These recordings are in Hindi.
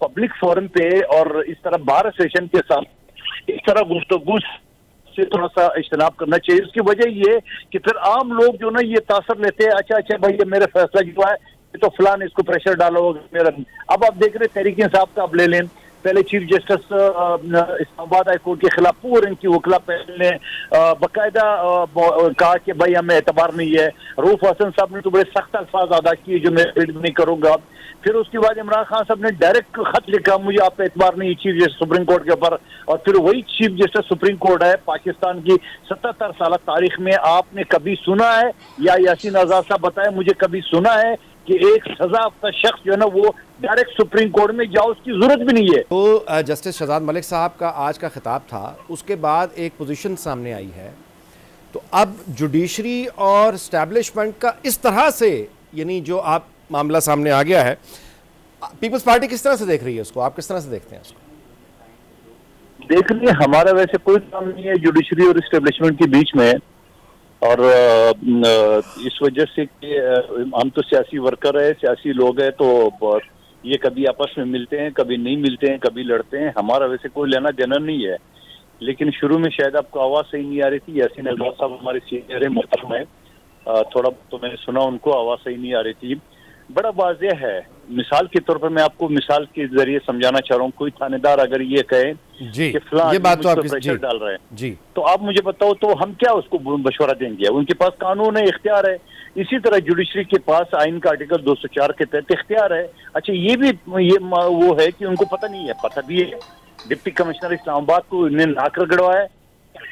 पब्लिक फोरम पे और इस तरह बार एसोसिएशन के साथ इस तरह गुफ्तगू से थोड़ा सा इज्तनाब करना चाहिए। उसकी वजह ये कि फिर आम लोग जो ना ये तासर लेते हैं, अच्छा अच्छा भाई ये मेरा फैसला जो है ये तो फलान इसको प्रेशर डालो मेरा। अब आप देख रहे तहरीक इंसाफ का अब ले लें, पहले chief justice Islamabad high court के खिलाफ पूरे इनकी वकला पैनल ने बाकायदा कहा कि भाई हमें एतबार नहीं है। रूफ हसन साहब ने तो बड़े सख्त अल्फाज अदा किए जो मैं रीड नहीं करूंगा। फिर उसके बाद इमरान खान साहब ने डायरेक्ट खत लिखा मुझे आप पे एतबार नहीं चीफ जस्टिस सुप्रीम कोर्ट के ऊपर। और फिर वही चीफ जस्टिस सुप्रीम कोर्ट है पाकिस्तान की 77 साल तारीख में, आपने कभी सुना है या यासीन आजाद साहब बताए मुझे कभी सुना है कि एक सजा याफ्ता शख्स जो है ना वो डायरेक्ट सुप्रीम कोर्ट में जाओ, उसकी जरूरत भी नहीं है। तो जस्टिस शहजाद मलिक साहब का आज का खिताब था, उसके बाद एक पोजीशन सामने आई है, तो अब जुडिशरी और एस्टैब्लिशमेंट का इस तरह से यानी जो आप मामला सामने आ गया है, पीपल्स पार्टी किस तरह से देख रही है उसको, आप किस तरह से देखते हैं उसको? देखिए हमारा वैसे कोई काम नहीं है जुडिशरी और एस्टैब्लिशमेंट के बीच में, और इस वजह से कि हम तो सियासी वर्कर है, सियासी लोग हैं, तो ये कभी आपस में मिलते हैं, कभी नहीं मिलते हैं, कभी लड़ते हैं, हमारा वैसे कोई लेना देना नहीं है। लेकिन शुरू में शायद आपको आवाज़ सही नहीं आ रही थी। यासीन आजाद साहब हमारे सीनियर है, मोहतरम है, थोड़ा तो मैंने सुना उनको आवाज़ सही नहीं आ रही थी। बड़ा वाज़ेह है, मिसाल के तौर पर मैं आपको मिसाल के जरिए समझाना चाह रहा हूँ। कोई थानेदार अगर ये कहे कि फलां ये बात तो आपकी प्रेशर डाल रहे हैं जी, तो आप मुझे बताओ तो हम क्या उसको मशवरा देंगे? उनके पास कानून है, इख्तियार है। इसी तरह जुडिशरी के पास आइन का आर्टिकल 204 के तहत इख्तियार है। अच्छा ये भी ये वो है कि उनको पता नहीं है, पता भी है। डिप्टी कमिश्नर इस्लामाबाद को इन्हें नाक रगड़वाया,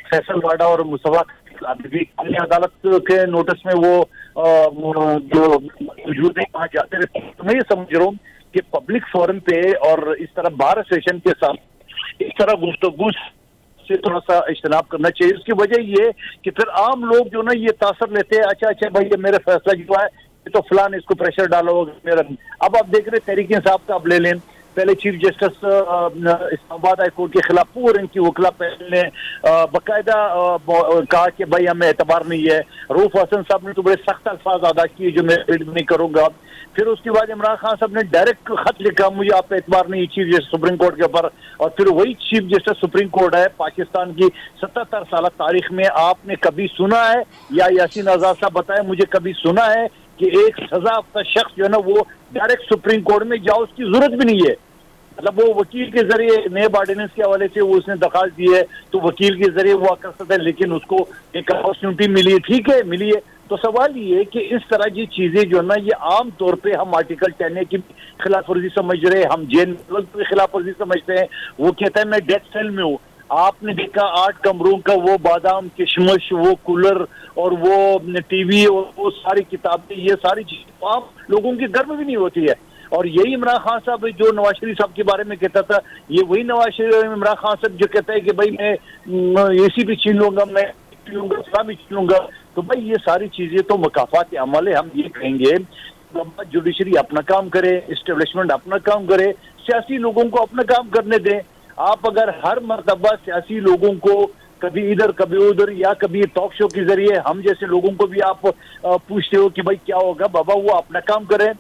फैसल वाडा और मुसवा भी अदालत के नोटिस में वो जो मौजूद है वहां जाते रहे। तो मैं ये समझ रहा हूँ कि पब्लिक फोरम पे और इस तरह बार एसोसिएशन के साथ इस तरह गुफ्तगू से थोड़ा सा इज्तनाब करना चाहिए। उसकी वजह ये कि फिर आम लोग जो ना ये तासर लेते हैं, अच्छा अच्छा भाई ये मेरा फैसला जो है ये तो फलान इसको प्रेशर डालो मेरा। अब आप देख रहे तहरीक इंसाफ का अब ले लें, पहले chief justice Islamabad high court के खिलाफ पूरे इनकी वकला पैनल ने बाकायदा कहा कि भाई हमें एतबार नहीं है। रूफ हसन साहब ने तो बड़े सख्त अल्फाज अदा किए जो मैं रीड नहीं करूंगा। फिर उसके बाद इमरान खान साहब ने डायरेक्ट खत लिखा मुझे आप पे एतबार नहीं चीफ जस्टिस सुप्रीम कोर्ट के ऊपर। और फिर वही चीफ जस्टिस सुप्रीम कोर्ट है पाकिस्तान की 77 साल तारीख में, आपने कभी सुना है या यासीन आजाद साहब बताए मुझे कभी सुना है कि एक सजा याफ्ता शख्स जो है ना वो डायरेक्ट सुप्रीम कोर्ट में जाओ, उसकी जरूरत भी नहीं है। मतलब वो वकील के जरिए नेब ऑर्डिनेंस के हवाले से वो उसने दरखास्त दी है तो वकील के जरिए वो कर सकता है, लेकिन उसको एक अपॉर्चुनिटी मिली है, ठीक है मिली है। तो सवाल ये है कि इस तरह की चीजें जो है ना ये आम तौर पे हम आर्टिकल 10A की खिलाफ वर्जी समझ रहे हैं, हम जेल की खिलाफ वर्जी समझते हैं। वो कहता है मैं डेथ सेल में हूँ। आपने देखा 8 कमरों का वो बादाम किशमिश, वो कूलर और वो टीवी और वो सारी किताबें, ये सारी चीजें आम लोगों के घर में भी नहीं होती है। और यही इमरान खान साहब जो नवाज शरीफ साहब के बारे में कहता था, ये वही नवाज शरीफ इमरान खान साहब जो कहता है कि भाई मैं एसी भी छीन लूंगा, मैं लूंगा भी छीन लूंगा। तो भाई ये सारी चीजें तो मुकाफात अमल है। हम ये कहेंगे जुडिशरी अपना काम करे, एस्टेब्लिशमेंट अपना काम करे, सियासी लोगों को अपना काम करने दें। आप अगर हर मर्तबा सियासी लोगों को कभी इधर कभी उधर या कभी टॉक शो के जरिए हम जैसे लोगों को भी आप पूछते हो कि भाई क्या होगा, बाबा वो अपना काम करें।